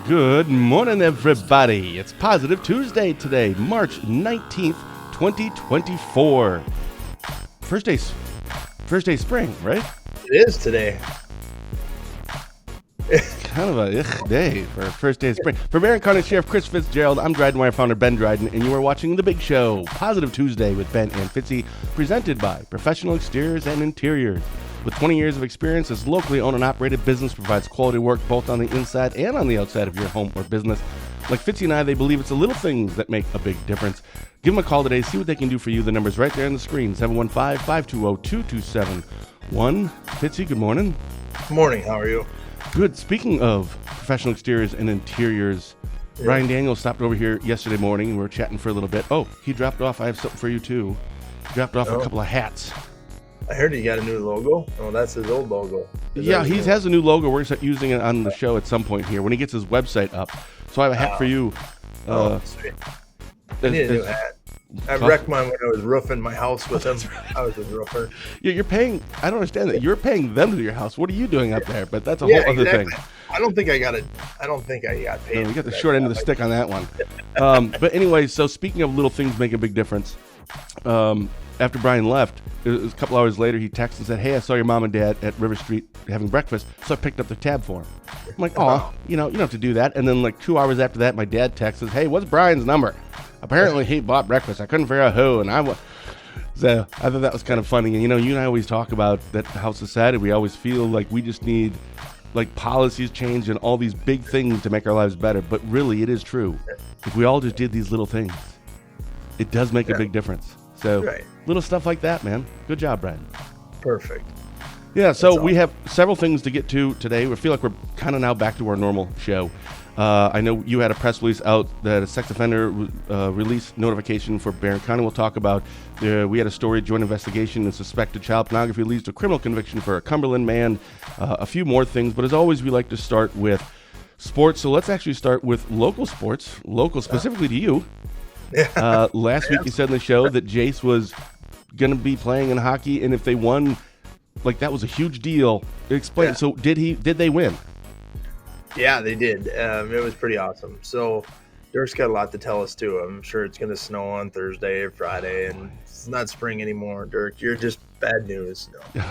Good morning, everybody. It's Positive Tuesday today, March 19th, 2024. First day spring, right? It is today. Kind of a day for first day of spring. For Barron County Sheriff Chris Fitzgerald, I'm Dryden Wire founder Ben Dryden, and you are watching The Big Show, Positive Tuesday with Ben and Fitzy, presented by Professional Exteriors and Interiors. With 20 years of experience, this locally owned and operated business provides quality work both on the inside and on the outside of your home or business. Like Fitzy and I, they believe it's the little things that make a big difference. Give them a call today, see what they can do for you. The number's right there on the screen, 715-520-2271. Fitzy, good morning. Good morning. How are you? Good. Speaking of Professional Exteriors and Interiors, Brian Daniels stopped over here yesterday morning, and we were chatting for a little bit. Oh, he dropped off. I have something for you, too. Dropped off a couple of hats. I heard he got a new logo. Oh, that's his old logo. He has a new logo. We're using it on the show at some point here when he gets his website up. So I have a hat for you. Sweet. I need a new hat. I wrecked mine when I was roofing my house with him. I was a roofer. You're paying. I don't understand that. You're paying them to do your house. What are you doing up there? But that's a whole other thing. I don't think I got paid. No, we got the short end of the stick on that one. But anyway, so speaking of little things make a big difference. After Brian left, it was a couple hours later, he texted and said, "Hey, I saw your mom and dad at River Street having breakfast, so I picked up the tab for him." I'm like, "Oh, you don't have to do that." And then like 2 hours after that, my dad texts, "Hey, what's Brian's number? Apparently he bought breakfast. I couldn't figure out who." And so I thought that was kind of funny. And you and I always talk about that how society, we always feel like we just need like policies changed and all these big things to make our lives better. But really, it is true. If we all just did these little things, it does make a big difference. So little stuff like that, man. Good job, Brian. Perfect. Yeah, so we have several things to get to today. We feel like we're kind of now back to our normal show. I know you had a press release out that a sex offender release notification for Barron County. We'll talk about. We had a story, joint investigation, and suspected child pornography leads to criminal conviction for a Cumberland man. A few more things, but as always, we like to start with sports. So let's actually start with local sports, specifically to you. Yeah. Last week you said in the show that Jace was going to be playing in hockey, and if they won, like that was a huge deal. Explain. Yeah. So did they win? Yeah, they did. It was pretty awesome. So Dirk's got a lot to tell us too. I'm sure it's going to snow on Thursday or Friday, and it's not spring anymore. Dirk, you're just bad news. No.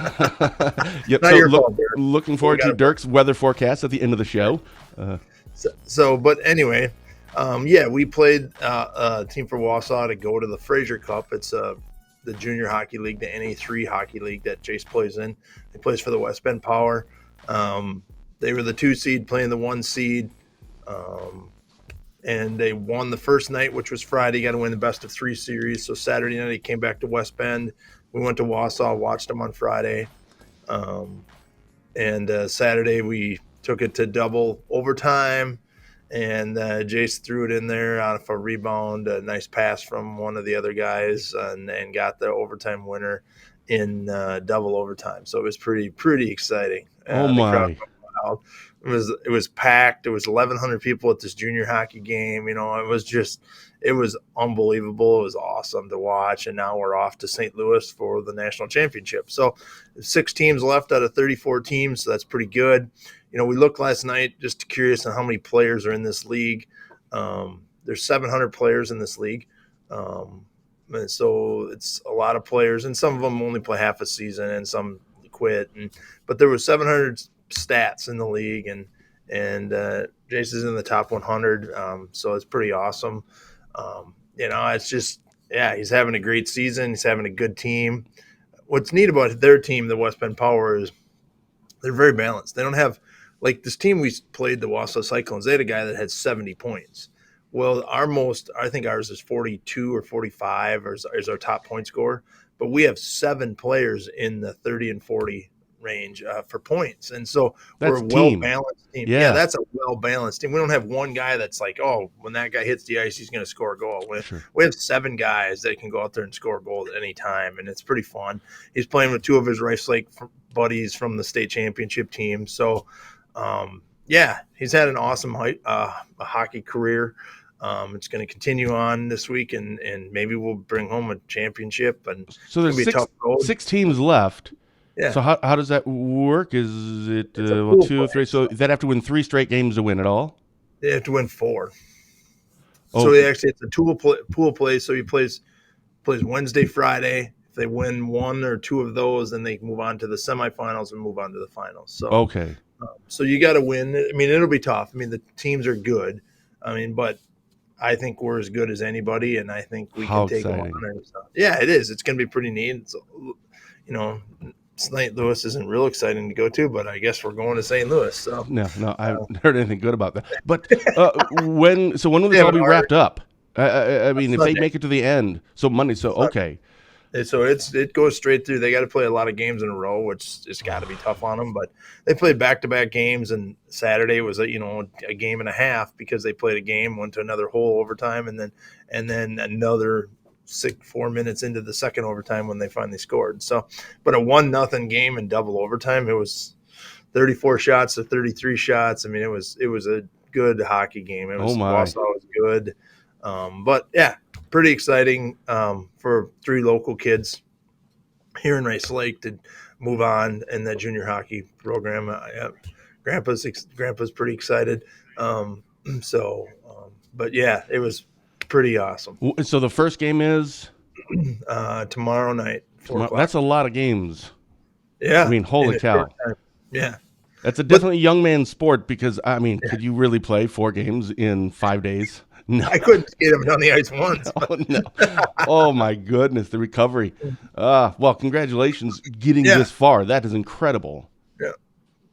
Yep. Not your fault, Dirk. Looking forward to Dirk's weather forecast at the end of the show. But anyway. We played a team for Wausau to go to the Fraser Cup. It's the junior hockey league, the NA3 hockey league that Jace plays in. He plays for the West Bend Power. They were the 2 seed playing the 1 seed. And they won the first night, which was Friday. You got to win the best of 3 series. So Saturday night, he came back to West Bend. We went to Wausau, watched them on Friday. Saturday, we took it to double overtime. And Jace threw it in there out of a rebound, a nice pass from one of the other guys, and got the overtime winner in double overtime. So it was pretty exciting. Oh my! It was packed. It was 1,100 people at this junior hockey game. It was unbelievable. It was awesome to watch. And now we're off to St. Louis for the national championship. So 6 teams left out of 34 teams. So that's pretty good. We looked last night, just curious on how many players are in this league. There's 700 players in this league. And so it's a lot of players, and some of them only play half a season and some quit. But there were 700 stats in the league, and Jace is in the top 100. So it's pretty awesome. It's just, he's having a great season. He's having a good team. What's neat about their team, the West Bend Power, is they're very balanced. They don't have, like this team we played, the Wausau Cyclones, they had a guy that had 70 points. Well, I think ours is 42 or 45 is our top point scorer. But we have 7 players in the 30 and 40 range for points. And so we're a well-balanced team. Yeah, that's a well-balanced team. We don't have one guy that's like, oh, when that guy hits the ice, he's going to score a goal. We have 7 guys that can go out there and score a goal at any time, and it's pretty fun. He's playing with 2 of his Rice Lake buddies from the state championship team. So, he's had an awesome hockey career. It's going to continue on this week, and maybe we'll bring home a championship. And so there's 6 teams left. Yeah. So how does that work? Is it 2, 3? So does that have to win 3 straight games to win it all? They have to win 4. Oh, So they actually it's a pool play. So he plays Wednesday, Friday. If they win 1 or 2 of those, then they move on to the semifinals and move on to the finals. So okay. so you got to win. I mean, it'll be tough. I mean, the teams are good. I mean, but I think we're as good as anybody, and I think we How can take them exciting. on. Yeah, it is. It's going to be pretty neat. So, St. Louis isn't real exciting to go to, but I guess we're going to St. Louis. So No, I haven't heard anything good about that. But when will they this have all an be art wrapped up? I mean, if they Sunday. make it to the end, so Monday, so okay. And so it goes straight through. They got to play a lot of games in a row, which has got to be tough on them. But they played back-to-back games, and Saturday was a game and a half because they played a game, went to another whole overtime, and then another 4 minutes into the second overtime when they finally scored. So, but a 1-0 game in double overtime. It was 34 shots to 33 shots. I mean, it was a good hockey game. It Oh was my. Wausau was good, but yeah, pretty exciting for 3 local kids here in Rice Lake to move on in the junior hockey program. Grandpa's pretty excited. But yeah, it was pretty awesome. So the first game is Tomorrow night, 4 o'clock. That's a lot of games. Yeah, I mean, holy cow. Yeah. That's a definitely young man's sport because, I mean, could you really play 4 games in 5 days? No. I couldn't skate him down the ice once. Oh, no. Oh, my goodness, the recovery. Well, congratulations getting this far. That is incredible. Yeah.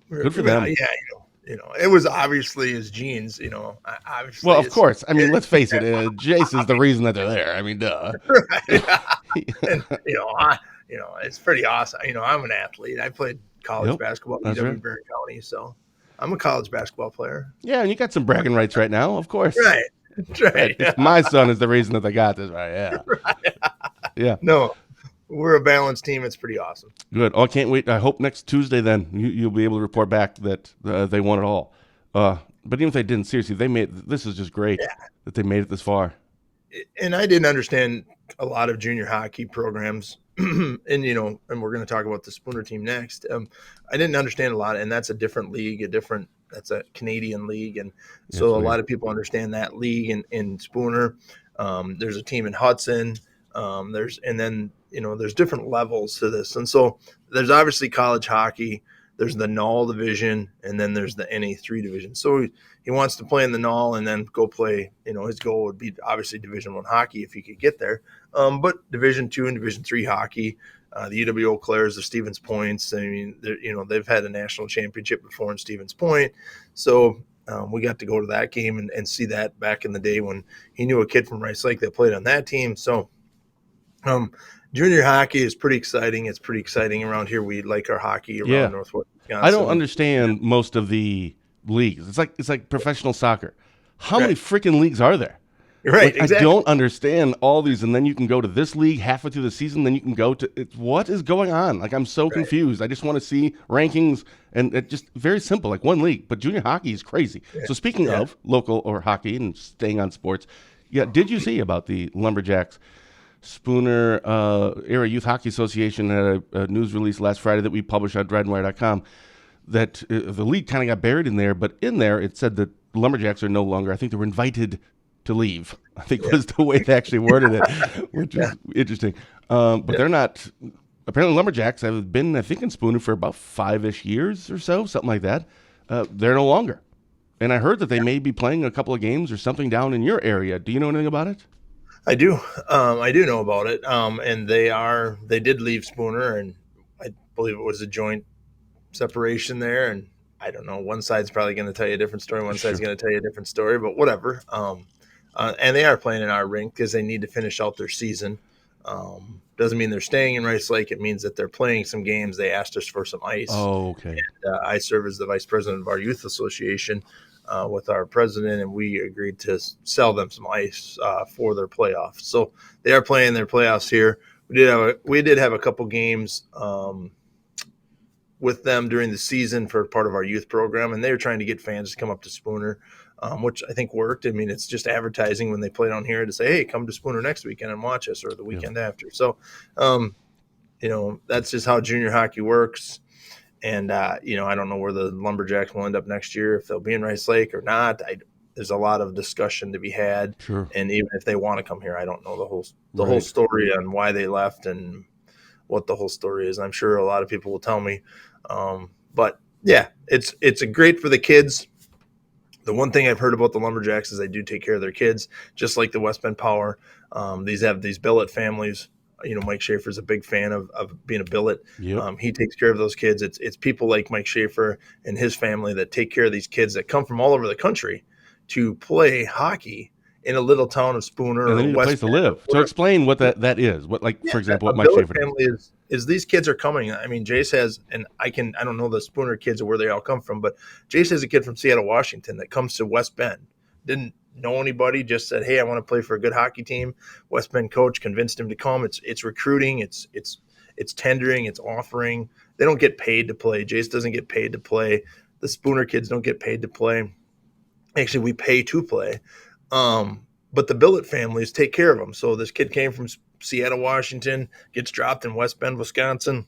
Good for them. Yeah, it was obviously his genes, obviously. Well, of course. I mean, let's face it. Jace is the reason that they're there. I mean, duh. Right. And, it's pretty awesome. I'm an athlete. I played college basketball in right. Barron County, so I'm a college basketball player. Yeah, and you got some bragging rights right now, of course. Right. That's right. If my son is the reason that they got this, right? Yeah. Right. Yeah. No, we're a balanced team. It's pretty awesome. Good. Oh, I can't wait. I hope next Tuesday then you'll be able to report back that they won it all. But even if they didn't, seriously, this is just great that they made it this far. And I didn't understand a lot of junior hockey programs, and we're going to talk about the Spooner team next. I didn't understand a lot, and that's a different league, that's a Canadian league, and so a lot of people understand that league in Spooner. There's a team in Hudson. There's different levels to this, and so there's obviously college hockey. There's the NAL division, and then there's the NA3 division. So he wants to play in the NAL and then go play. His goal would be obviously Division I hockey if he could get there. But Division II and Division III hockey, the UW Eau Claire's, the Stevens Points. I mean, they've had a national championship before in Stevens Point. So we got to go to that game and see that back in the day when he knew a kid from Rice Lake that played on that team. So junior hockey is pretty exciting. It's pretty exciting around here. We like our hockey around Northwest Wisconsin. I don't understand most of the leagues. It's like professional soccer. How many freaking leagues are there? Right, exactly. I don't understand all these. And then you can go to this league halfway through the season. Then you can go to what is going on? Like, I'm so confused. I just want to see rankings, and it just very simple, like one league. But junior hockey is crazy. Yeah. So speaking of local or hockey and staying on sports, did you see about the Lumberjacks? Spooner Area Youth Hockey Association had a news release last Friday that we published on DrydenWire.com that the league kind of got buried in there, but in there it said that the Lumberjacks are no longer, I think they were invited to leave, I think was the way they actually worded it, which is interesting. But they're not, apparently Lumberjacks have been, I think, in Spooner for about 5-ish years or so, something like that. They're no longer. And I heard that they may be playing a couple of games or something down in your area. Do you know anything about it? I do. I do know about it. And they did leave Spooner, and I believe it was a joint separation there. And I don't know, one side's probably going to tell you a different story. One side's going to tell you a different story, but whatever. And they are playing in our rink because they need to finish out their season. Doesn't mean they're staying in Rice Lake. It means that they're playing some games. They asked us for some ice. Oh, okay. And, I serve as the vice president of our youth association with our president, and we agreed to sell them some ice for their playoffs. So they are playing their playoffs here. We did have a couple games with them during the season for part of our youth program, and they were trying to get fans to come up to Spooner, which I think worked. I mean, it's just advertising when they play down here to say, hey, come to Spooner next weekend and watch us, or the weekend after. So, that's just how junior hockey works. And, I don't know where the Lumberjacks will end up next year, if they'll be in Rice Lake or not. there's a lot of discussion to be had. Sure. And even if they want to come here, I don't know the whole Right. story on why they left and what the whole story is. I'm sure a lot of people will tell me. But yeah, it's a great for the kids. The one thing I've heard about the Lumberjacks is they do take care of their kids, just like the West Bend Power. These have these billet families. Mike Schaefer's a big fan of being a billet. Yep. He takes care of those kids. It's people like Mike Schaefer and his family that take care of these kids that come from all over the country to play hockey in a little town of Spooner And or they need a West place to Bend live. So explain what that is. What, like, for example, what a Mike billet Schaefer does. family is these kids are coming. I mean, Jace has, and I don't know the Spooner kids or where they all come from, but Jace has a kid from Seattle, Washington that comes to West Bend. Didn't know anybody, just said, "Hey, I want to play for a good hockey team." West Bend coach convinced him to come. It's recruiting, it's tendering, it's offering. They don't get paid to play. Jace doesn't get paid to play. The Spooner kids don't get paid to play. Actually, we pay to play. But the billet families take care of them. So this kid came from Seattle, Washington, gets dropped in West Bend, Wisconsin,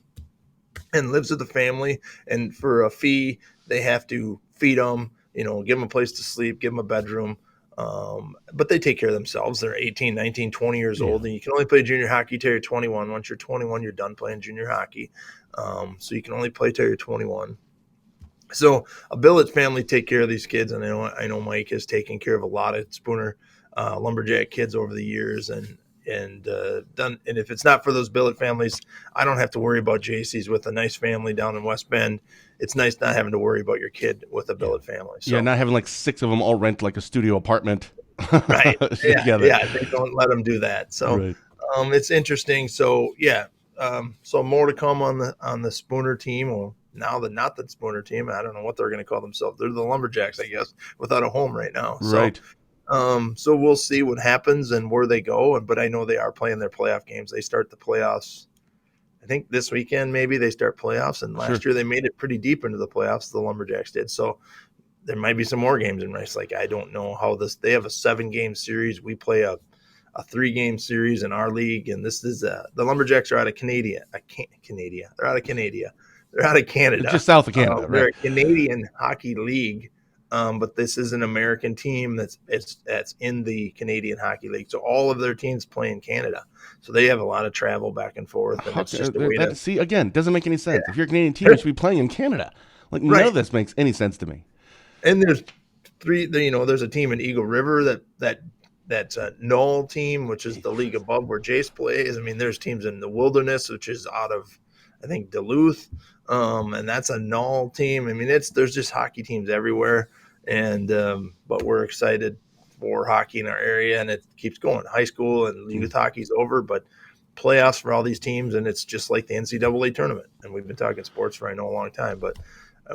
and lives with the family. And for a fee, they have to feed them, give them a place to sleep, give them a bedroom. But they take care of themselves. They're 18, 19, 20 years old, and you can only play junior hockey till you're 21. Once you're 21, you're done playing junior hockey. So you can only play till you're 21. So a billet family take care of these kids, and I know Mike has taken care of a lot of Spooner Lumberjack kids over the years, and done. And if it's not for those billet families, I don't have to worry about JC's with a nice family down in West Bend. It's nice not having to worry about your kid with a billet family. So, not having like 6 of them all rent like a studio apartment. Right. Yeah, together. they don't let them do that. So Right. it's interesting. So yeah, so more to come on the Spooner team, or now not the Spooner team. I don't know what they're going to call themselves. They're the Lumberjacks, I guess, without a home right now. Right. So we'll see what happens and where they go. But I know they are playing their playoff games. They start the playoffs, I think this weekend maybe they start playoffs. And last year they made it pretty deep into the playoffs. The Lumberjacks did. So there might be some more games in race. Like, I don't know how they have a 7-game series. We play a 3-game series in our league. And this is the Lumberjacks are out of Canada. They're out of Canada. They're out of Canada. Just south of Canada, They're right? a Canadian hockey league. But this is an American team that's in the Canadian Hockey League. So all of their teams play in Canada. So they have a lot of travel back and forth. And it's just a way to see, again, doesn't make any sense. If you're a Canadian team, you should be playing in Canada. Like, none of this makes any sense to me. And there's there's a team in Eagle River that's a Knoll team, which is the league above where Jace plays. I mean, there's teams in the Wilderness, which is out of, I think, Duluth. And that's a Knoll team. I mean, there's just hockey teams everywhere. And but we're excited for hockey in our area, and it keeps going. High school and youth hockey's over, but playoffs for all these teams, and it's just like the NCAA tournament. And we've been talking sports for a long time, but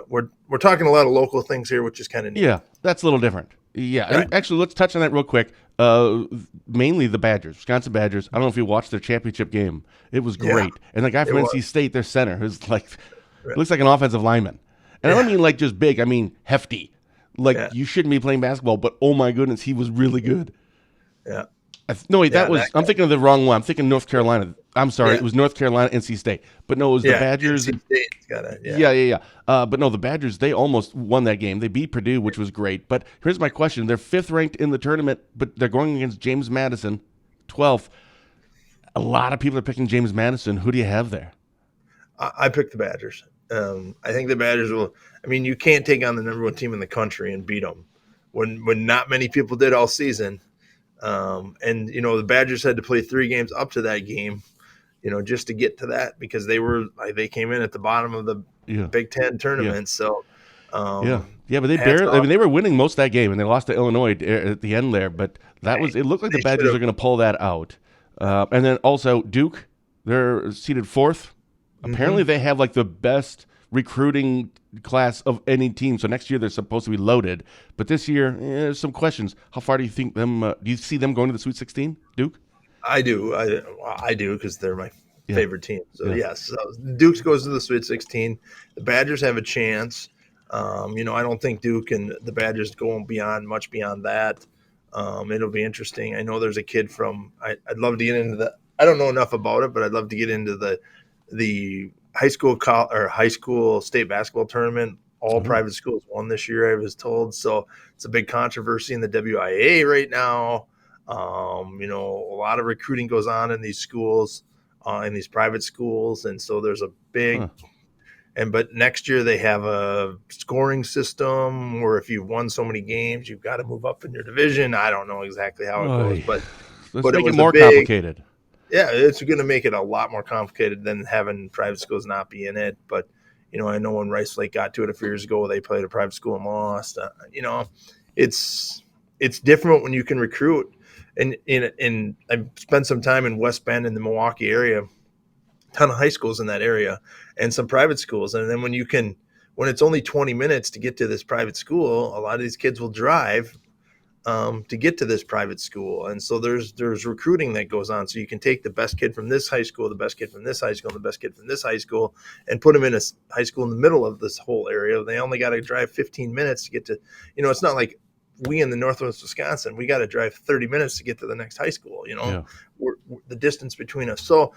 we're talking a lot of local things here, which is kind of neat. Yeah, that's a little different. Yeah, right. And actually, let's touch on that real quick. Mainly the Badgers, Wisconsin Badgers. I don't know if you watched their championship game. It was great. And the guy from NC State, their center, who's like looks like an offensive lineman. And I don't mean like just big. I mean hefty. Like, you shouldn't be playing basketball, but oh my goodness, he was really good. Yeah. No, wait, I'm thinking of the wrong one. I'm thinking North Carolina. I'm sorry, it was North Carolina, NC State. But no, it was the Badgers. NC State's got it. Yeah. But no, the Badgers, they almost won that game. They beat Purdue, which was great. But here's my question. They're 5th ranked in the tournament, but they're going against James Madison, 12th. A lot of people are picking James Madison. Who do you have there? I picked the Badgers. I think the Badgers will. I mean, you can't take on the number 1 team in the country and beat them when not many people did all season. And the Badgers had to play 3 games up to that game, just to get to that, because they came in at the bottom of the Big Ten tournament. So but they were winning most of that game, and they lost to Illinois at the end there. But it looked like the Badgers are going to pull that out. And then also Duke, they're seated 4th. Apparently they have like the best recruiting class of any team. So next year they're supposed to be loaded. But this year, there's some questions. How far do you think them? Do you see them going to the Sweet 16, Duke? I do. I do, because they're my favorite team. So yes, so Duke goes to the Sweet 16. The Badgers have a chance. I don't think Duke and the Badgers go much beyond that. It'll be interesting. I know there's a kid from. I'd love to get into the. I don't know enough about it, but I'd love to get into the high school state basketball tournament. All Oh. private schools won this year, I was told. So it's a big controversy in the WIA right now. A lot of recruiting goes on in these schools, in these private schools, and so there's a big. Huh. But next year they have a scoring system where if you've won so many games, you've got to move up in your division. I don't know exactly how it goes, Oy. but Let's make it it was more complicated. yeah, it's going to make it a lot more complicated than having private schools not be in it. But I know when Rice Lake got to it a few years ago, they played a private school and lost. It's different when you can recruit. And I've spent some time in West Bend in the Milwaukee area, ton of high schools in that area, and some private schools. And then when it's only 20 minutes to get to this private school, a lot of these kids will drive to get to this private school. And so there's recruiting that goes on. So you can take the best kid from this high school, the best kid from this high school, and the best kid from this high school, and put them in a high school in the middle of this whole area. They only got to drive 15 minutes to get to, it's not like we in the Northwest Wisconsin, we got to drive 30 minutes to get to the next high school, Yeah. we're the distance between us. So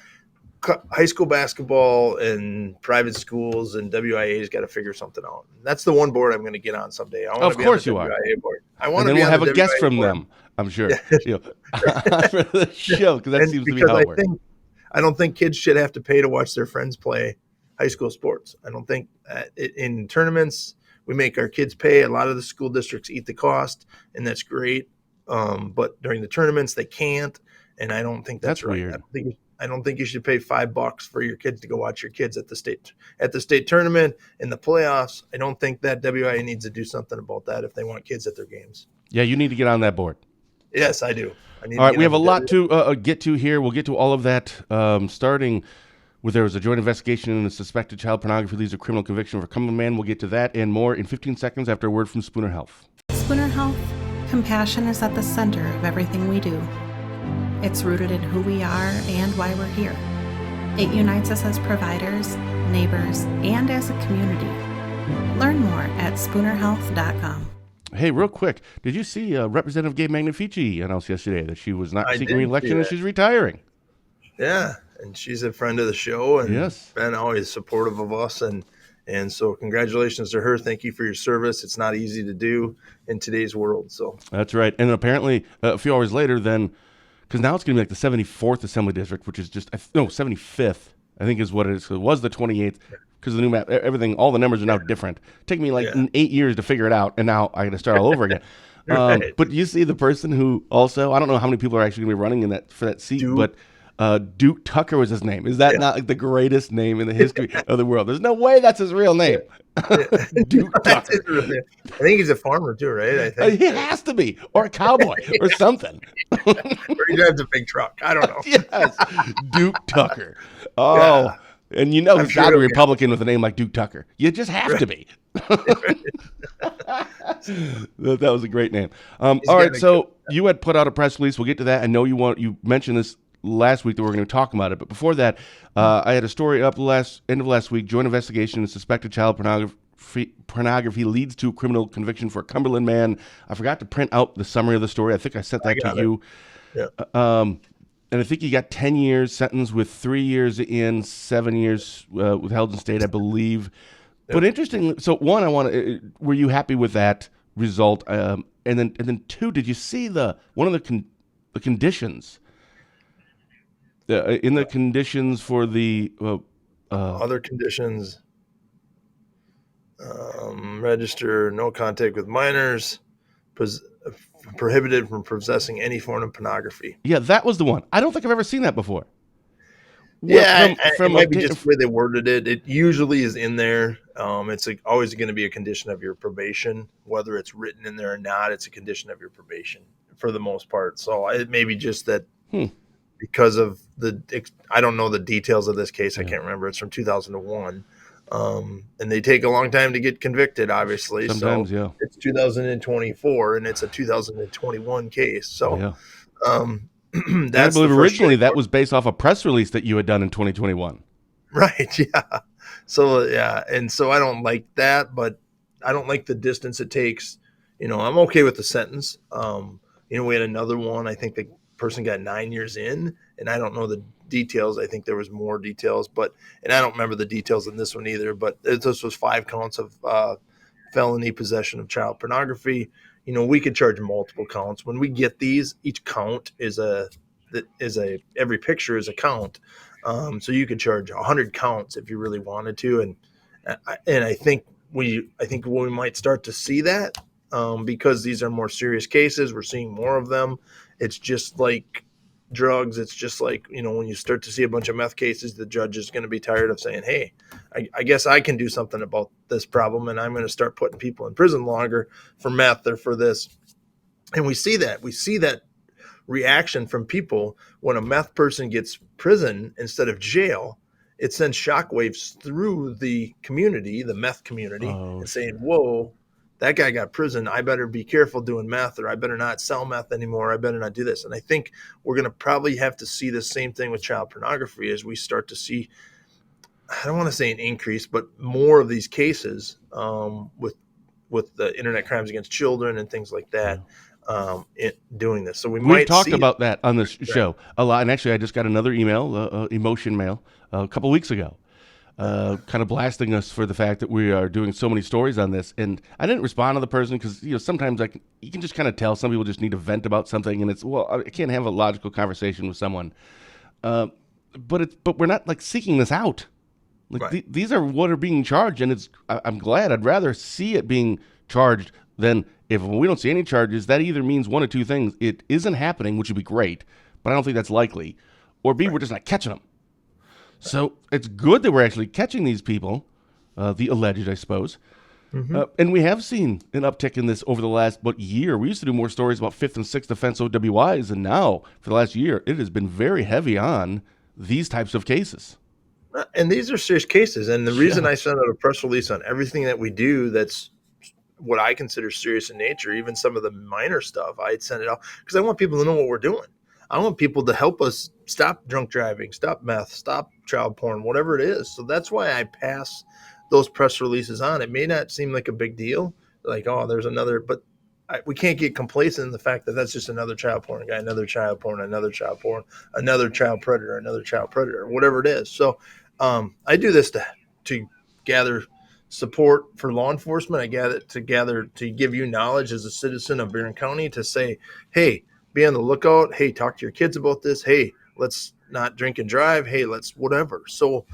high school basketball and private schools and WIA's got to figure something out. That's the one board I'm going to get on someday. I want Of to be course on you the are. WIA board. I want And to then be we'll on have the a guest WIA from board. them, I'm sure. For the show, because that seems to be how it works. I don't think kids should have to pay to watch their friends play high school sports. I don't think in tournaments we make our kids pay. A lot of the school districts eat the cost, and that's great. But during the tournaments, they can't, and I don't think that's right. Weird. I don't think you should pay $5 for your kids to go watch your kids at the state tournament in the playoffs. I don't think that WIA needs to do something about that if they want kids at their games. Yeah, you need to get on that board. Yes, I do. All right, we have a lot to get to here. We'll get to all of that, starting with there was a joint investigation into suspected child pornography leads to criminal conviction for Cumberland man. We'll get to that and more in 15 seconds after a word from Spooner Health. Spooner Health, compassion is at the center of everything we do. It's rooted in who we are and why we're here. It unites us as providers, neighbors, and as a community. Learn more at spoonerhealth.com. Hey, real quick, did you see Representative Gabe Magnifici announced yesterday that she was not seeking re-election and she's retiring? Yeah, and she's a friend of the show and yes, been always supportive of us. And so congratulations to her. Thank you for your service. It's not easy to do in today's world. So that's right. And apparently a few hours later then, because now it's going to be like the 74th Assembly District, which is just, 75th, I think is what it is. It was the 28th because the new map, everything, all the numbers are now different. It took me 8 years to figure it out, and now I got to start all over again. Right. But you see the person who also, I don't know how many people are actually going to be running for that seat, but Duke Tucker was his name. Is that not like the greatest name in the history of the world? There's no way that's his real name. Duke Tucker. I think he's a farmer too, right? I think he has to be, or a cowboy, or something. Or he drives a big truck. I don't know. Yes, Duke Tucker. Oh, yeah. And he's got to be a Republican with a name like Duke Tucker. You just have to be. That was a great name. All right, so you had put out a press release. We'll get to that. I know you mentioned this last week that we're going to talk about it, but before that, I had a story up end of last week. Joint investigation into suspected child pornography leads to criminal conviction for a Cumberland man. I forgot to print out the summary of the story. I think I sent that to you. Yeah. And I think he got 10 years sentence with 3 years in, 7 years withheld in state, I believe. Yep. But interesting. So one, were you happy with that result? And then two, did you see one of the conditions? In the conditions for the other conditions, register no contact with minors, prohibited from possessing any form of pornography. Yeah, that was the one. I don't think I've ever seen that before. It might be just the way they worded it. It usually is in there. It's always going to be a condition of your probation, whether it's written in there or not. It's a condition of your probation for the most part. So it may be just that. Because of I don't know the details of this case. I can't remember. It's from 2001. And they take a long time to get convicted, obviously. Sometimes, so yeah. It's 2024, and it's a 2021 case. So I believe originally that was based off a press release that you had done in 2021. Right, yeah. So, and so I don't like that, but I don't like the distance it takes. I'm okay with the sentence. We had another one. I think the person got 9 years in, and I don't know the details. I think there was more details, and I don't remember the details in this one either, but this was 5 counts of felony possession of child pornography. We could charge multiple counts. When we get these, each count every picture is a count. So you could charge 100 counts if you really wanted to. And I think we might start to see that because these are more serious cases. We're seeing more of them. It's just like drugs. It's just like, when you start to see a bunch of meth cases, the judge is going to be tired of saying, hey, I guess I can do something about this problem, and I'm going to start putting people in prison longer for meth or for this. And we see that reaction from people when a meth person gets prison instead of jail. It sends shockwaves through the community, the meth community, and saying, whoa, that guy got prison. I better be careful doing meth, or I better not sell meth anymore. I better not do this. And I think we're going to probably have to see the same thing with child pornography as we start to see, I don't want to say an increase, but more of these cases with the internet crimes against children and things like that. Doing this. So we've talked about that on this show a lot. And actually, I just got another email, emotion mail, a couple of weeks ago, kind of blasting us for the fact that we are doing so many stories on this. And I didn't respond to the person because, sometimes you can just kind of tell some people just need to vent about something. And it's, I can't have a logical conversation with someone. But we're not seeking this out. These are what are being charged. And I'm glad. I'd rather see it being charged than if we don't see any charges. That either means one of two things. It isn't happening, which would be great, but I don't think that's likely. Or B, we're just not catching them. So it's good that we're actually catching these people, the alleged, I suppose. Mm-hmm. And we have seen an uptick in this over the last year. We used to do more stories about 5th and 6th offense OWIs, and now, for the last year, it has been very heavy on these types of cases. And these are serious cases. And the reason I sent out a press release on everything that we do that's what I consider serious in nature, even some of the minor stuff, I'd send it out because I want people to know what we're doing. I want people to help us stop drunk driving, stop meth, stop child porn, whatever it is. So that's why I pass those press releases on. It may not seem like a big deal, like, oh, there's another, but we can't get complacent in the fact that that's just another child porn guy, another child porn, another child porn, another child predator, whatever it is. So I do this to gather support for law enforcement. I gather to give you knowledge as a citizen of Barron County to say, hey, be on the lookout. Hey, talk to your kids about this. Hey, let's not drink and drive. Hey, let's whatever. So,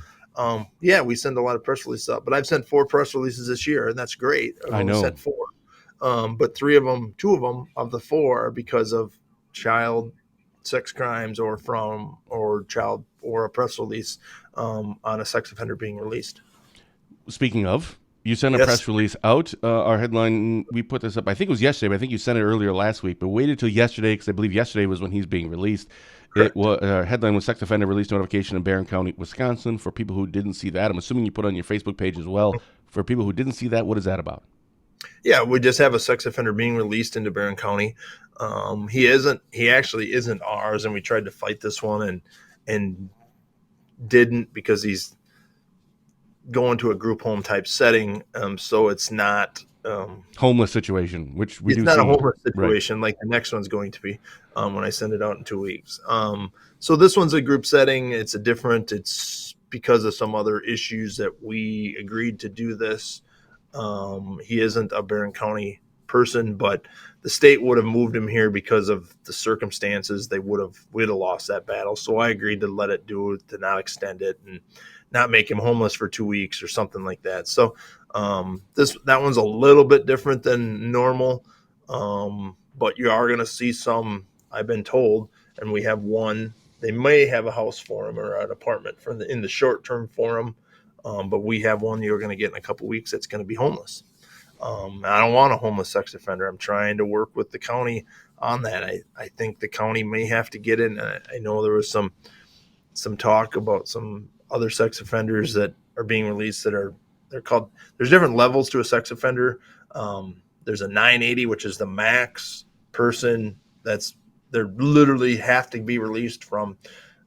we send a lot of press releases up, but I've sent 4 press releases this year, and that's great. I know. Sent 4, but 2 of them of the 4 are because of child sex crimes or a press release on a sex offender being released. Speaking of, you sent a press release out. Our headline, we put this up, I think it was yesterday, but I think you sent it earlier last week, but waited till yesterday because I believe yesterday was when he's being released. Correct. It was headline was sex offender release notification in Barron County, Wisconsin. For people who didn't see that, I'm assuming you put it on your Facebook page as well. For people who didn't see that, what is that about? Yeah, we just have a sex offender being released into Barron County. He actually isn't ours, and we tried to fight this one and didn't because he's going to a group home type setting. So it's not homeless situation, which we do see. It's not a homeless situation like the next one's going to be when I send it out in 2 weeks. So this one's a group setting. It's because of some other issues that we agreed to do this. He isn't a Barron County person, but the state would have moved him here because of the circumstances. We'd have lost that battle. So I agreed to let it to not extend it and not make him homeless for 2 weeks or something like that. So that one's a little bit different than normal. But you are going to see some, I've been told, and we have one, they may have a house for him or an apartment in the short term for him. But we have one you're going to get in a couple weeks that's going to be homeless. I don't want a homeless sex offender. I'm trying to work with the county on that. I think the county may have to get in. I know there was some talk about some other sex offenders that are being released they're called, there's different levels to a sex offender. There's a 980, which is the max person they literally have to be released from.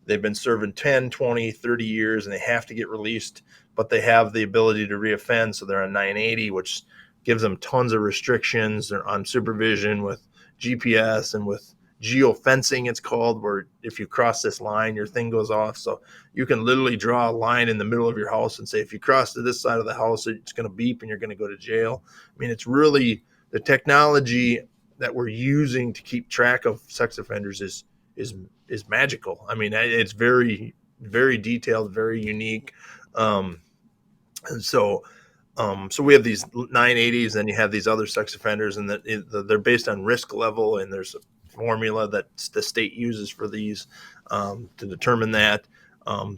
They've been serving 10, 20, 30 years and they have to get released, but they have the ability to reoffend. So they're a 980, which gives them tons of restrictions. They're on supervision with GPS and with geofencing, it's called, where if you cross this line, your thing goes off. So you can literally draw a line in the middle of your house and say, if you cross to this side of the house, it's going to beep and you're going to go to jail. I mean, it's really the technology that we're using to keep track of sex offenders is magical. I mean, it's very, very detailed, very unique. And so we have these 980s, and you have these other sex offenders, and they're based on risk level, and there's a formula that the state uses for these to determine that.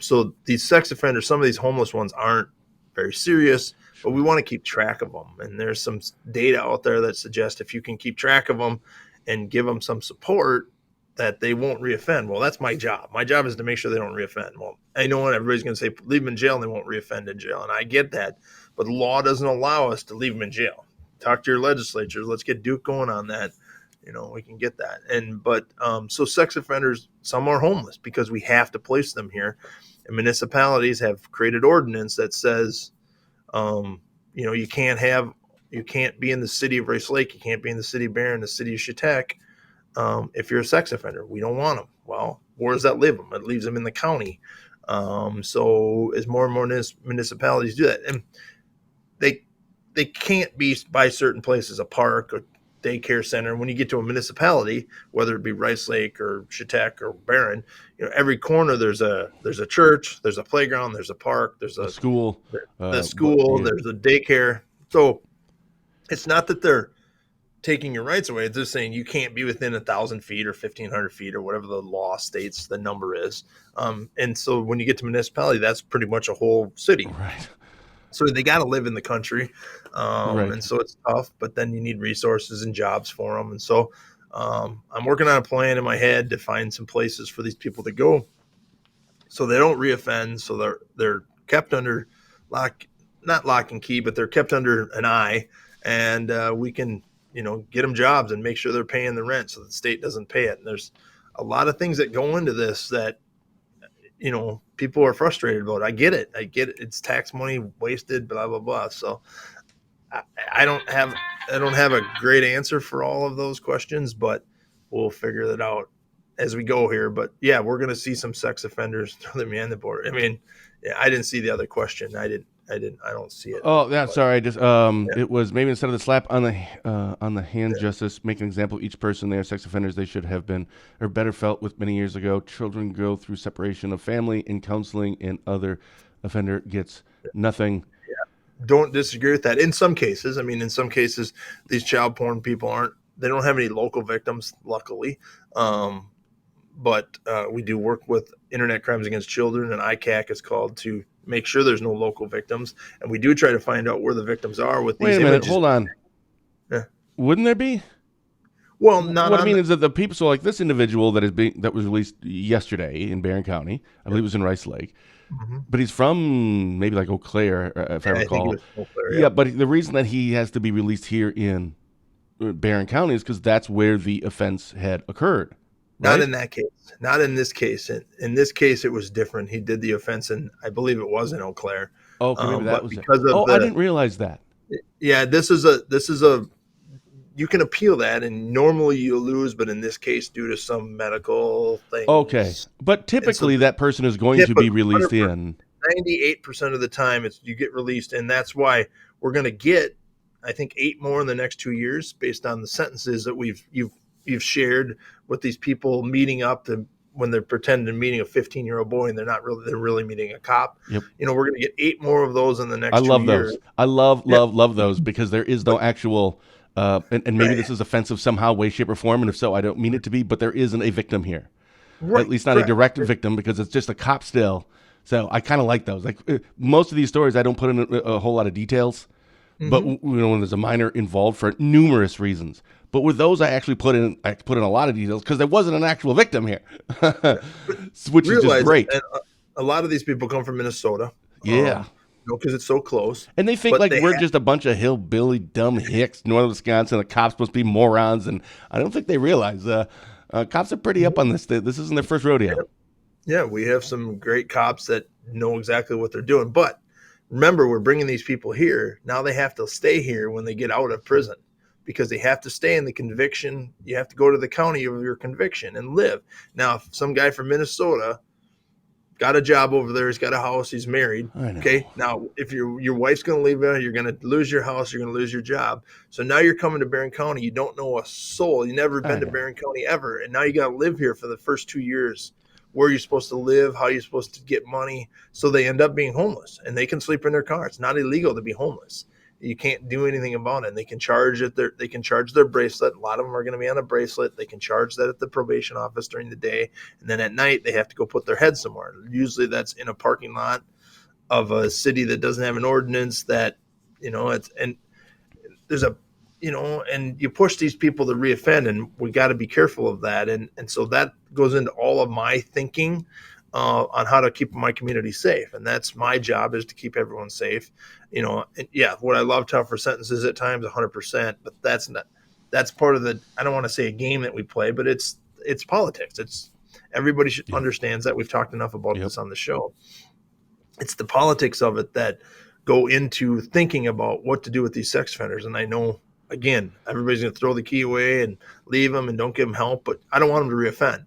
So these sex offenders, some of these homeless ones aren't very serious, but we want to keep track of them. And there's some data out there that suggests if you can keep track of them and give them some support, that they won't reoffend. Well, that's my job. My job is to make sure they don't reoffend. Well, I know everybody's going to say, leave them in jail and they won't reoffend in jail. And I get that. But the law doesn't allow us to leave them in jail. Talk to your legislatures. Let's get Duke going on that. We can get that. So sex offenders, some are homeless because we have to place them here. And municipalities have created ordinance that says, you can't be in the city of Rice Lake. You can't be in the city of Barron, the city of Chautauqua. If you're a sex offender, we don't want them. Well, where does that leave them? It leaves them in the county. So as more and more municipalities do that, and they can't be by certain places, a park or daycare center. When you get to a municipality, whether it be Rice Lake or Chautauqua or Barron, every corner there's a church, there's a playground, there's a park, there's a school, there's a daycare. So it's not that they're taking your rights away. It's just saying you can't be within 1,000 feet or 1,500 feet or whatever the law states the number is. And so when you get to municipality, that's pretty much a whole city. Right. So they got to live in the country. Right. And so it's tough, but then you need resources and jobs for them. And so I'm working on a plan in my head to find some places for these people to go so they don't reoffend. So they're kept under not lock and key, but they're kept under an eye, and we can, get them jobs and make sure they're paying the rent so the state doesn't pay it. And there's a lot of things that go into this that, people are frustrated about. I get it. It's tax money wasted, blah, blah, blah. So I don't have a great answer for all of those questions, but we'll figure that out as we go here. But yeah, we're going to see some sex offenders throw them in the border. I mean, yeah, I didn't see the other question. I don't see it. Oh, yeah. Sorry. I just It was maybe instead of the slap on the hand, justice, make an example of each person. They are sex offenders. They should have been or better felt with many years ago. Children go through separation of family and counseling, and other offender gets nothing. Yeah. Don't disagree with that. In some cases, these child porn people they don't have any local victims, luckily. But we do work with Internet Crimes Against Children, and ICAC is called to make sure there's no local victims. And we do try to find out where the victims are with these images. Wait a minute, images. hold on. Yeah. Wouldn't there be? Well, what I mean is that the people, so like this individual that was released yesterday in Barron County, I believe it was in Rice Lake, but he's from maybe like Eau Claire, if I recall. I think it was Eau Claire, yeah. But the reason that he has to be released here in Barron County is because that's where the offense had occurred. Not in that case. Not in this case. In this case, it was different. He did the offense, and I believe it was in Eau Claire. Okay, maybe that was because it. I didn't realize that. Yeah, this is a. You can appeal that, and normally you lose, but in this case, due to some medical thing. Okay, but typically that person is going to be released in 98% of the time. You get released, and that's why we're going to get, I think, 8 more in the next 2 years, based on the sentences that you've shared with these people meeting up to when they're pretending meeting a 15-year-old boy and they're really meeting a cop. Yep. We're going to get 8 more of those in the next 2 years. I love those. I love those because there is no actual, and maybe this is offensive somehow, way, shape, or form. And if so, I don't mean it to be, but there isn't a victim here. Right. At least not a direct victim, because it's just a cop still. So I kind of like those. Like most of these stories, I don't put in a whole lot of details, but when there's a minor involved for numerous reasons. But with those, I actually put in a lot of details because there wasn't an actual victim here, which is just great. A lot of these people come from Minnesota. Yeah. Because it's so close. And they think we're just a bunch of hillbilly dumb hicks, northern Wisconsin. The cops must be morons. And I don't think they realize cops are pretty up on this. This isn't their first rodeo. Yeah, we have some great cops that know exactly what they're doing. But remember, we're bringing these people here. Now they have to stay here when they get out of prison. because they have to stay in the conviction. You have to go to the county of your conviction and live. Now, if some guy from Minnesota got a job over there, he's got a house, he's married. Okay. Now, if your wife's going to leave you, you're going to lose your house, you're going to lose your job. So now you're coming to Barron County. You don't know a soul. You never been to Barron County ever. And now you got to live here for the first 2 years. Where you're supposed to live, how you're supposed to get money. So they end up being homeless, and they can sleep in their car. It's not illegal to be homeless. You can't do anything about it. And they can charge it. They can charge their bracelet. A lot of them are going to be on a bracelet. They can charge that at the probation office during the day, and then at night they have to go put their head somewhere. Usually that's in a parking lot of a city that doesn't have an ordinance. That and there's a and you push these people to reoffend, and we got to be careful of that. And so that goes into all of my thinking on how to keep my community safe. And that's my job, is to keep everyone safe. And would I love tougher sentences at times? 100%, but that's part of I don't want to say a game that we play, but it's politics. Everybody understands that. We've talked enough about this on the show. It's the politics of it that go into thinking about what to do with these sex offenders. And I know, again, everybody's going to throw the key away and leave them and don't give them help, but I don't want them to reoffend.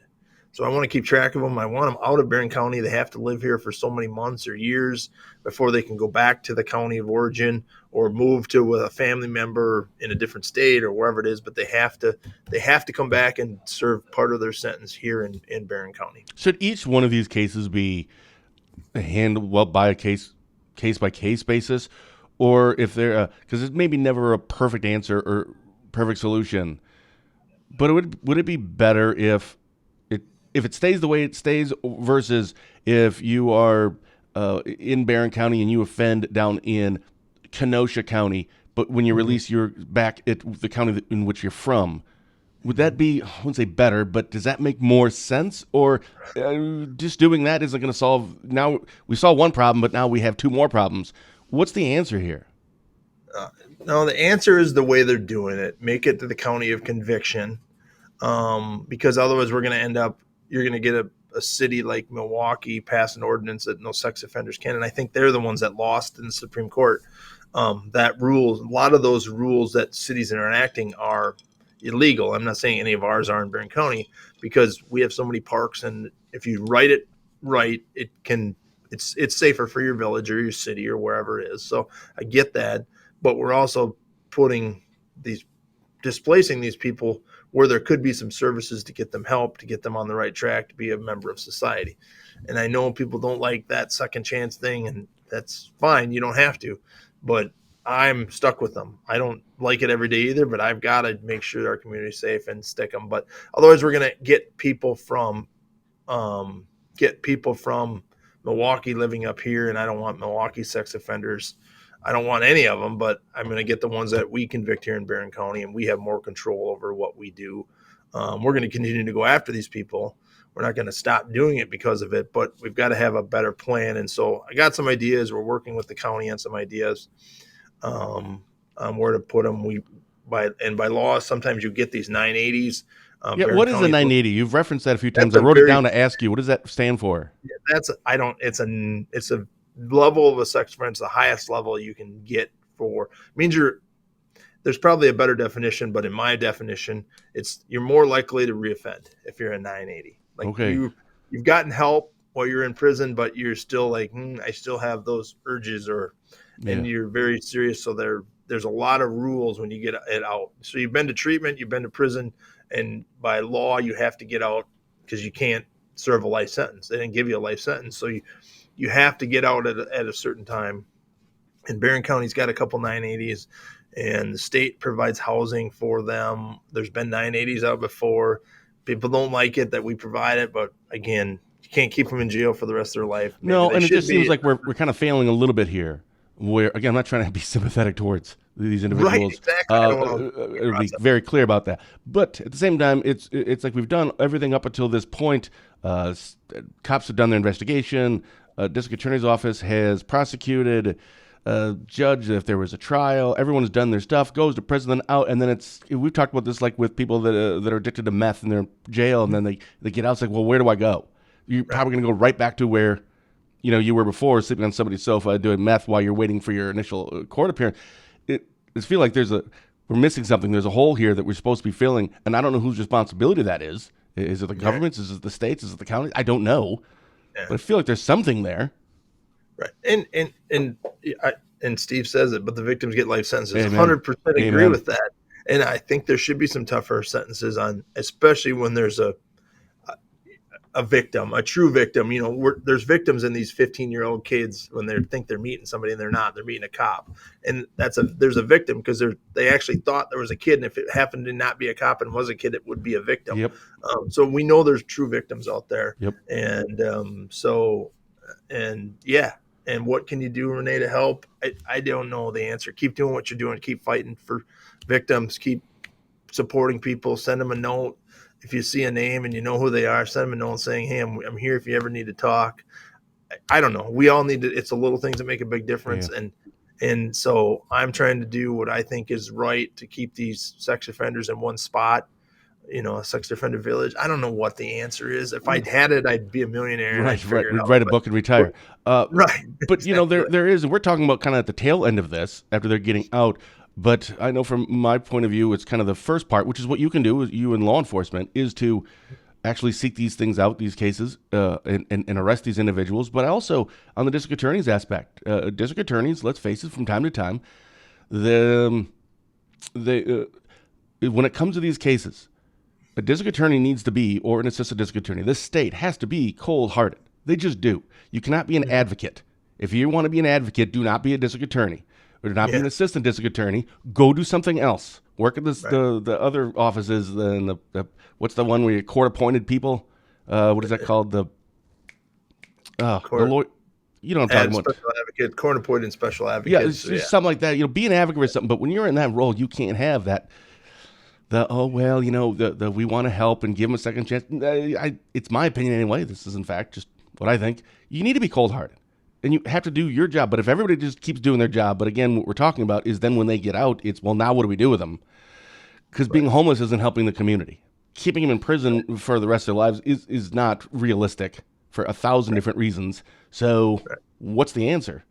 So I want to keep track of them. I want them out of Barron County. They have to live here for so many months or years before they can go back to the county of origin or move to a family member in a different state or wherever it is. But they have to come back and serve part of their sentence here in Barron County. Should each one of these cases be handled by a case by case basis, or if they're because it's maybe never a perfect answer or perfect solution, but would it be better if it stays the way it stays versus if you are in Barron County and you offend down in Kenosha County, but when you release, you're back at the county in which you're from? Would that be, I wouldn't say better, but does that make more sense? Or just doing that isn't going to solve, now we solve one problem, but now we have two more problems. What's the answer here? No, the answer is the way they're doing it. Make it to the county of conviction, because otherwise you're going to get a city like Milwaukee pass an ordinance that no sex offenders can. And I think they're the ones that lost in the Supreme Court. That rules, a lot of those rules that cities are enacting are illegal. I'm not saying any of ours are in Barron County, because we have so many parks, and if you write it right, it's safer for your village or your city or wherever it is. So I get that, but we're also displacing these people where there could be some services to get them help, to get them on the right track, to be a member of society. And I know people don't like that second chance thing, and that's fine. You don't have to, but I'm stuck with them. I don't like it every day either, but I've got to make sure our community's safe and stick them. But otherwise, we're going to get people from Milwaukee living up here, and I don't want Milwaukee sex offenders. I don't want any of them, but I'm going to get the ones that we convict here in Barron County, and we have more control over what we do. We're going to continue to go after these people. We're not going to stop doing it because of it, but we've got to have a better plan. And so I got some ideas. We're working with the county on some ideas. Where to put them. By law, sometimes you get these 980s. What is a 980? You've referenced that a few times. I wrote it down to ask you. What does that stand for? It's a level of a sex offense. It's the highest level you can get for. Means there's probably a better definition, but in my definition, you're more likely to reoffend if you're a 980. Like, okay, you've gotten help while you're in prison, but you're still like, I still have those urges, and you're very serious. So there's a lot of rules when you get it out. So you've been to treatment, you've been to prison, and by law you have to get out because you can't serve a life sentence. They didn't give you a life sentence, so you have to get out at a certain time. And Barron County's got a couple 980s, and the state provides housing for them. There's been 980s out before. People don't like it that we provide it, but again, you can't keep them in jail for the rest of their life. No, and it just seems like we're kind of failing a little bit here. Where, again, I'm not trying to be sympathetic towards these individuals. Right, exactly. Be very clear about that. But at the same time, it's like we've done everything up until this point. Cops have done their investigation. District Attorney's Office has prosecuted. Judge, if there was a trial, everyone's done their stuff, goes to prison, then out, and then we've talked about this like with people that are addicted to meth and they're in jail, and then they get out. It's like, well, where do I go? You're probably going to go right back to where you were before, sleeping on somebody's sofa doing meth while you're waiting for your initial court appearance. It feel like there's we're missing something. There's a hole here that we're supposed to be filling, and I don't know whose responsibility that is. Is it the government's? Is it the states? Is it the county? I don't know, but I feel like there's something there. Right. And Steve says it, but the victims get life sentences. Amen. 100% agree Amen. with that. And I think there should be some tougher sentences on, especially when there's a victim, a true victim. There's victims in these 15-year-old kids when they think they're meeting somebody and they're not. They're meeting a cop, and there's a victim because they actually thought there was a kid, and if it happened to not be a cop and was a kid, it would be a victim. Yep. So we know there's true victims out there. Yep. And what can you do, Renee, to help? I don't know the answer. Keep doing what you're doing. Keep fighting for victims. Keep supporting people. Send them a note. If you see a name and you know who they are, send them a note saying, hey, I'm here if you ever need to talk. I don't know. We all need to. It's the little things that make a big difference. Yeah. And so I'm trying to do what I think is right to keep these sex offenders in one spot, a sex offender village. I don't know what the answer is. If I'd had it, I'd be a millionaire. Right. Write a book and retire. Right. But, there is, we're talking about kind of at the tail end of this after they're getting out. But I know from my point of view, it's kind of the first part, which is what you can do, you in law enforcement, is to actually seek these things out, these cases, and arrest these individuals. But also on the district attorney's aspect, district attorneys, let's face it, from time to time, when it comes to these cases, a district attorney needs to be, or an assistant district attorney, this state has to be cold-hearted. They just do. You cannot be an advocate. If you want to be an advocate, do not be a district attorney. Or not be an assistant district attorney. Go do something else. Work at the other offices. The what's the one where you court-appointed people? What is that called? The lawyer. You know what I'm talking about. Special advocate, court-appointed special advocate. Yeah, it's just something like that. Be an advocate or something. But when you're in that role, you can't have that. We want to help and give them a second chance. It's my opinion anyway. This is in fact just what I think. You need to be cold-hearted. And you have to do your job. But if everybody just keeps doing their job, but again, what we're talking about is then when they get out, it's, well, now what do we do with them? Because being homeless isn't helping the community. Keeping them in prison for the rest of their lives is not realistic for 1,000 different reasons. So what's the answer?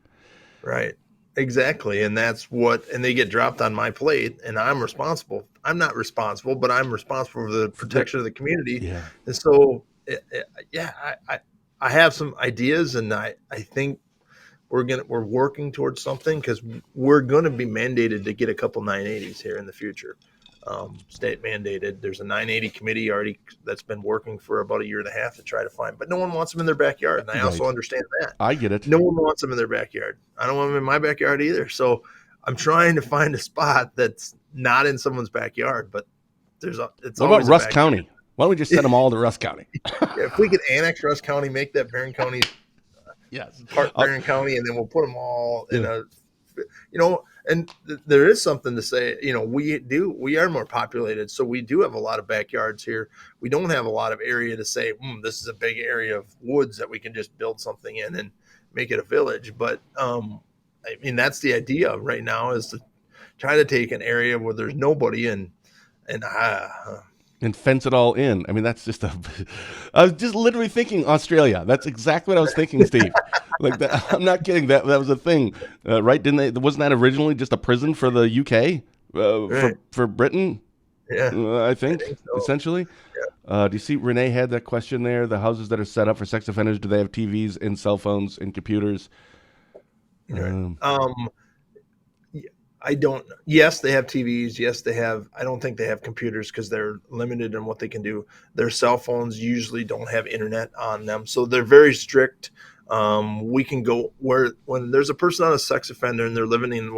Right. Exactly. And they get dropped on my plate and I'm responsible. I'm not responsible, but I'm responsible for the protection of the community. Yeah. And so, I have some ideas, and I think we're working towards something because we're going to be mandated to get a couple 980s here in the future. State mandated. There's a 980 committee already that's been working for about a year and a half to try to find, but no one wants them in their backyard. And I also understand that. I get it. No one wants them in their backyard. I don't want them in my backyard either. So I'm trying to find a spot that's not in someone's backyard, but it's what about Rusk County? Why don't we just send them all to Rusk County? If we could annex Rusk County, make that Barron County, part Barron County, and then we'll put them all in and there is something to say, we are more populated. So we do have a lot of backyards here. We don't have a lot of area to say, this is a big area of woods that we can just build something in and make it a village. But, that's the idea right now, is to try to take an area where there's nobody and fence it all in. I mean, that's just I was just literally thinking Australia. That's exactly what I was thinking, Steve. Like that, I'm not kidding. That was a thing, right? Wasn't that originally just a prison for the UK, for Britain? Yeah, I think so. Essentially. Yeah. Do you see Renee had that question there? The houses that are set up for sex offenders, do they have TVs and cell phones and computers? Right. I don't. Yes, they have TVs. Yes, they have. I don't think they have computers because they're limited in what they can do. Their cell phones usually don't have internet on them, so they're very strict. We can go when there's a person on a sex offender and they're living in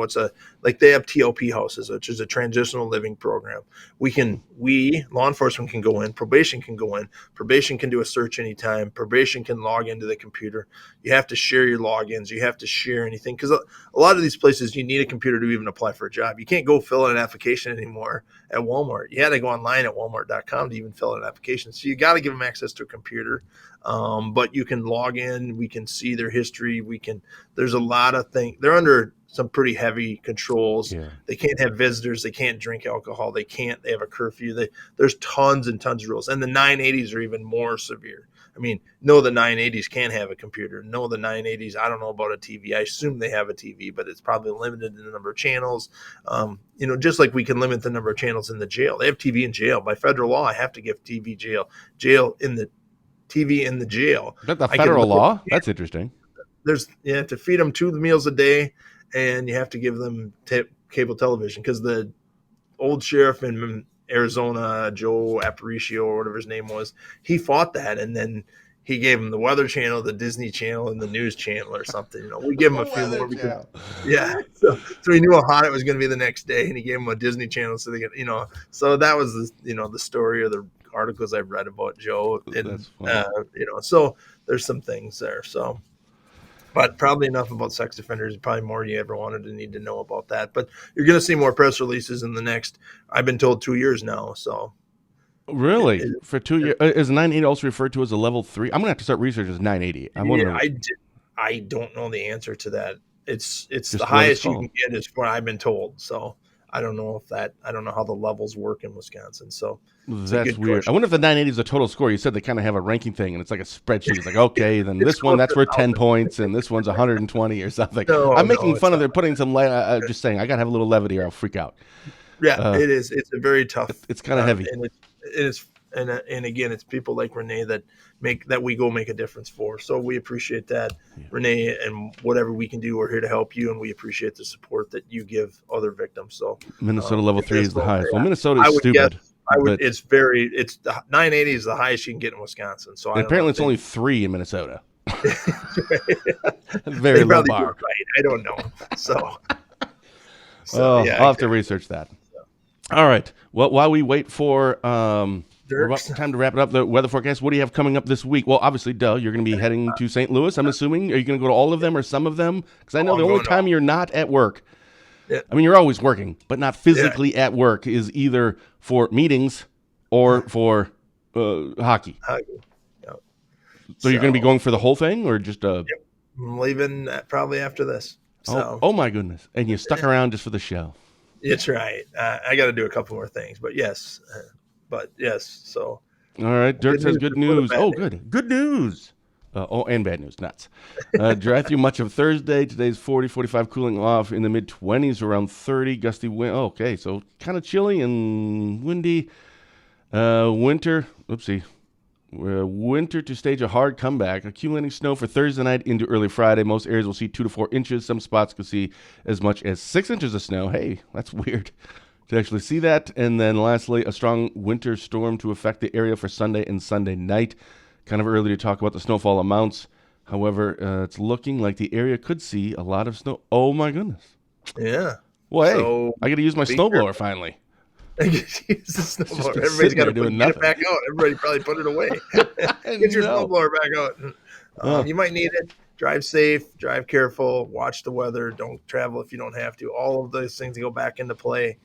they have TOP houses, which is a transitional living program. Law enforcement can go in, probation can go in, probation can do a search anytime, probation can log into the computer. You have to share your logins. You have to share anything because a lot of these places you need a computer to even apply for a job. You can't go fill out an application anymore at Walmart. You had to go online at walmart.com to even fill out an application. So you got to give them access to a computer. But you can log in, we can see their history. There's a lot of things. They're under some pretty heavy controls. Yeah. They can't have visitors. They can't drink alcohol. They have a curfew. There's tons and tons of rules. And the 980s are even more severe. I mean, no, the 980s can't have a computer. No, the 980s, I don't know about a TV. I assume they have a TV, but it's probably limited in the number of channels. Just like we can limit the number of channels in the jail. They have TV in jail. By federal law, I have to give jail in the TV in the jail. Is that the federal law? That's interesting. You have to feed them 2 meals a day, and you have to give them cable television, because the old sheriff in Arizona, Joe Aparicio or whatever his name was, he fought that, and then he gave him the Weather Channel, the Disney Channel, and the News Channel or something. We gave him a few more because, so he knew how hot it was going to be the next day, and he gave him a Disney Channel so they could, So that was the story or the articles I've read about Joe, and so there's some things there. So. But probably enough about sex offenders. Probably more you ever wanted to need to know about that. But you're going to see more press releases in the next, I've been told, 2 years now. So, really, for 2 years, is 980 also referred to as a level 3? I'm going to have to start researching as 980. I don't know the answer to that. It's Just the highest you can get is what I've been told. So I don't know how the levels work in Wisconsin. So that's weird. Question. I wonder if the 980 is a total score. You said they kind of have a ranking thing, and it's like a spreadsheet. It's like, okay, then this one, that's worth 10 points, and this one's 120 or something. I'm making fun of they're putting some, just saying, I got to have a little levity or I'll freak out. Yeah, it is. It's a very tough. It's kind of heavy. And again, it's people like Renee that we go make a difference for. So we appreciate that, Renee, and whatever we can do, we're here to help you, and we appreciate the support that you give other victims. So Minnesota level 3 is the highest. Well, Minnesota is stupid. It's the 980 is the highest you can get in Wisconsin. So apparently it's only 3 in Minnesota. Very low bar. Right. I don't know. So I'll have to research that. All right. Well, while we wait for time to wrap it up, the weather forecast, what do you have coming up this week? Well, obviously, you're going to be heading to St. Louis, I'm assuming. Are you going to go to all of them or some of them? Because I know the only time you're not at work, I mean, you're always working, but not physically at work, is either for meetings or for hockey. Yep. So you're going to be going for the whole thing, or just I'm leaving probably after this. So. Oh my goodness. And you stuck around just for the show. That's right. I got to do a couple more things, but yes. So. All right. Dirk says good news. Oh, good. Good news. And bad news. Nuts. Drive through much of Thursday. Today's 40, 45, cooling off in the mid-20s, around 30. Gusty wind. Oh, okay. So kind of chilly and windy. Winter to stage a hard comeback. Accumulating snow for Thursday night into early Friday. Most areas will see 2 to 4 inches. Some spots could see as much as 6 inches of snow. Hey, that's weird to actually see that. And then lastly, a strong winter storm to affect the area for Sunday and Sunday night. Kind of early to talk about the snowfall amounts. However, it's looking like the area could see a lot of snow. Oh, my goodness. Yeah. Well, hey, I got to use my snowblower finally. Use the snowblower. Everybody's got to get it back out. Everybody probably put it away. Get your snowblower back out. You might need it. Drive safe. Drive careful. Watch the weather. Don't travel if you don't have to. All of those things go back into play.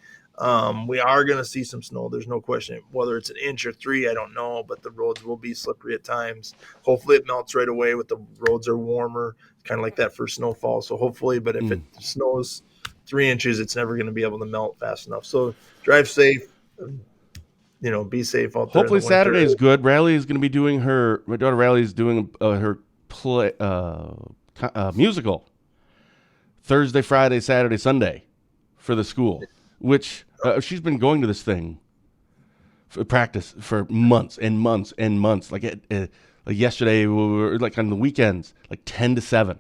We are going to see some snow. There's no question. Whether it's 1 inch or 3, I don't know, but the roads will be slippery at times. Hopefully it melts right away. With the roads are warmer, kind of like that first snowfall. So hopefully, but if it snows 3 inches, it's never going to be able to melt fast enough. So drive safe. Be safe out there. Hopefully Saturday is good. Riley is going to be doing my daughter Riley is doing her play musical Thursday, Friday, Saturday, Sunday for the school, which she's been going to this thing for practice for months and months and months. Like yesterday, we were like on the weekends, like 10 to 7.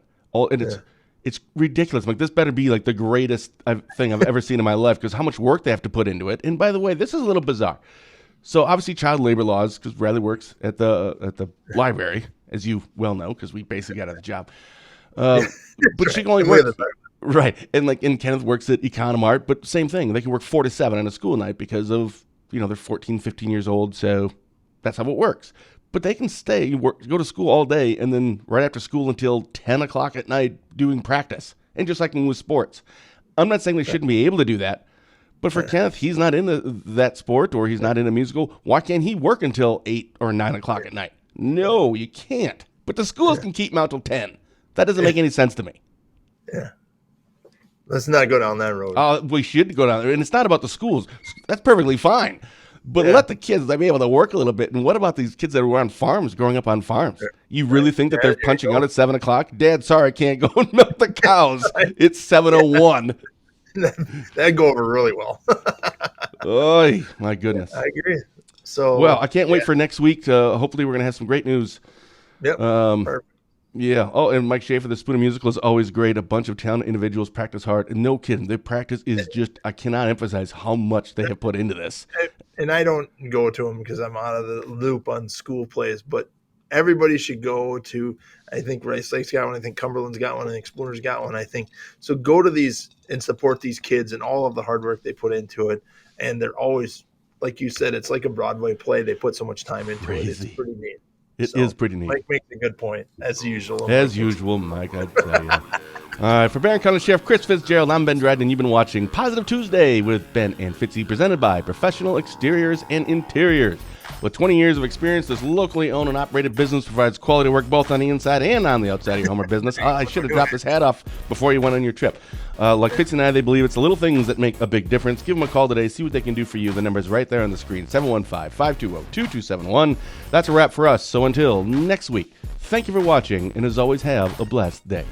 It's ridiculous. Like, this better be like the greatest thing I've ever seen in my life, because how much work they have to put into it. And by the way, this is a little bizarre. So obviously child labor laws, because Riley works at the library, as you well know, because we basically got out of the job. But she can only work. Right. And Kenneth works at Economart, but same thing. They can work 4 to 7 on a school night because of, they're 14, 15 years old. So that's how it works. But they can go to school all day, and then right after school until 10 o'clock at night doing practice. And just like with sports. I'm not saying they shouldn't be able to do that. But for Kenneth, he's not in that sport, or he's not in a musical. Why can't he work until 8 or 9 o'clock at night? No, you can't. But the schools can keep him out till 10. That doesn't make any sense to me. Yeah. Let's not go down that road. We should go down there. And it's not about the schools. That's perfectly fine. But let the kids be able to work a little bit. And what about these kids that were on farms, growing up on farms? You really think that they're punching out at 7 o'clock? Dad, sorry, I can't go and milk the cows. It's 7:01. That'd go over really well. Oh, my goodness. I agree. So, well, I can't wait for next week. Hopefully, we're going to have some great news. Yep. Perfect. Yeah. Oh, and Mike Schaefer, the Spoon of Musical is always great. A bunch of talented individuals practice hard. And no kidding, their practice is just, I cannot emphasize how much they have put into this. And I don't go to them because I'm out of the loop on school plays, but everybody should go to, I think Rice Lake's got one. I think Cumberland's got one. I think Spooner's got one. I think so. Go to these and support these kids and all of the hard work they put into it. And they're always, like you said, it's like a Broadway play. They put so much time into it. It's pretty neat. It is pretty neat. Mike makes a good point, as usual. As usual, Mike, I'd tell you. All right, for Barron County Sheriff Chris Fitzgerald, I'm Ben Dryden, and you've been watching Positive Tuesday with Ben and Fitzy, presented by Professional Exteriors and Interiors. With 20 years of experience, this locally owned and operated business provides quality work both on the inside and on the outside of your home or business. I should have dropped this hat off before you went on your trip. Like Fitzy and I, they believe it's the little things that make a big difference. Give them a call today. See what they can do for you. The number is right there on the screen, 715-520-2271. That's a wrap for us. So until next week, thank you for watching, and as always, have a blessed day.